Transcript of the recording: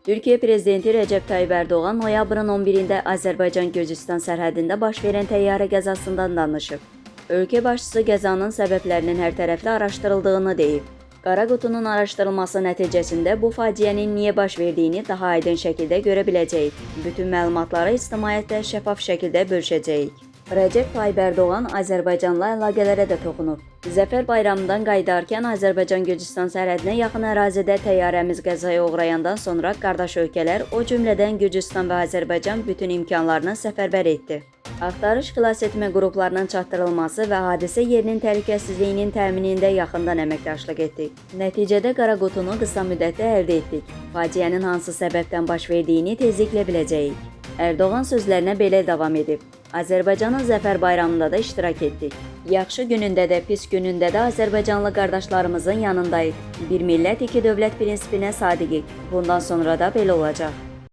Türkiye Prezidenti Recep Tayyip Erdoğan noyabrın 11-də Azərbaycan-Gürcüstan sərhədində baş verən təyyarə qəzasından danışıb. Ölkə başçısı qəzanın səbəblərinin hərtərəfli araşdırıldığını deyib. Qara qutunun araşdırılması nəticəsində bu faciənin niyə baş verdiyini daha aydın şəkildə görə biləcəyik. Bütün məlumatları ictimaiyyətlə şəffaf şəkildə bölüşəcəyik. Recep Tayyip Erdoğan Azərbaycanla əlaqələrə də toxunub. Zəfər bayramından qayıdarkən Azərbaycan-Gürcüstan sərhədinə yaxın ərazidə təyyarəmiz qəzaya uğrayandan sonra qardaş ölkələr, o cümlədən Gürcüstan və Azərbaycan bütün imkanlarını səfərbər etdi. Axtarış xilasetmə qruplarının çatdırılması və hadisə yerinin təhlükəsizliyinin təminində yaxından əməkdaşlıq etdik. Nəticədə qara qutunu qısa müddətdə əldə etdik. Faciənin hansı səbəbdən baş verdiyini tezliklə biləcəyik. Erdoğan sözlərinə belə davam edib. Azərbaycanın Zəfər bayramında da iştirak etdik. Yaxşı günündə də, pis günündə də Azərbaycanlı qardaşlarımızın yanındayıq. Bir millət, iki dövlət prinsipinə sadiqik. Bundan sonra da belə olacaq.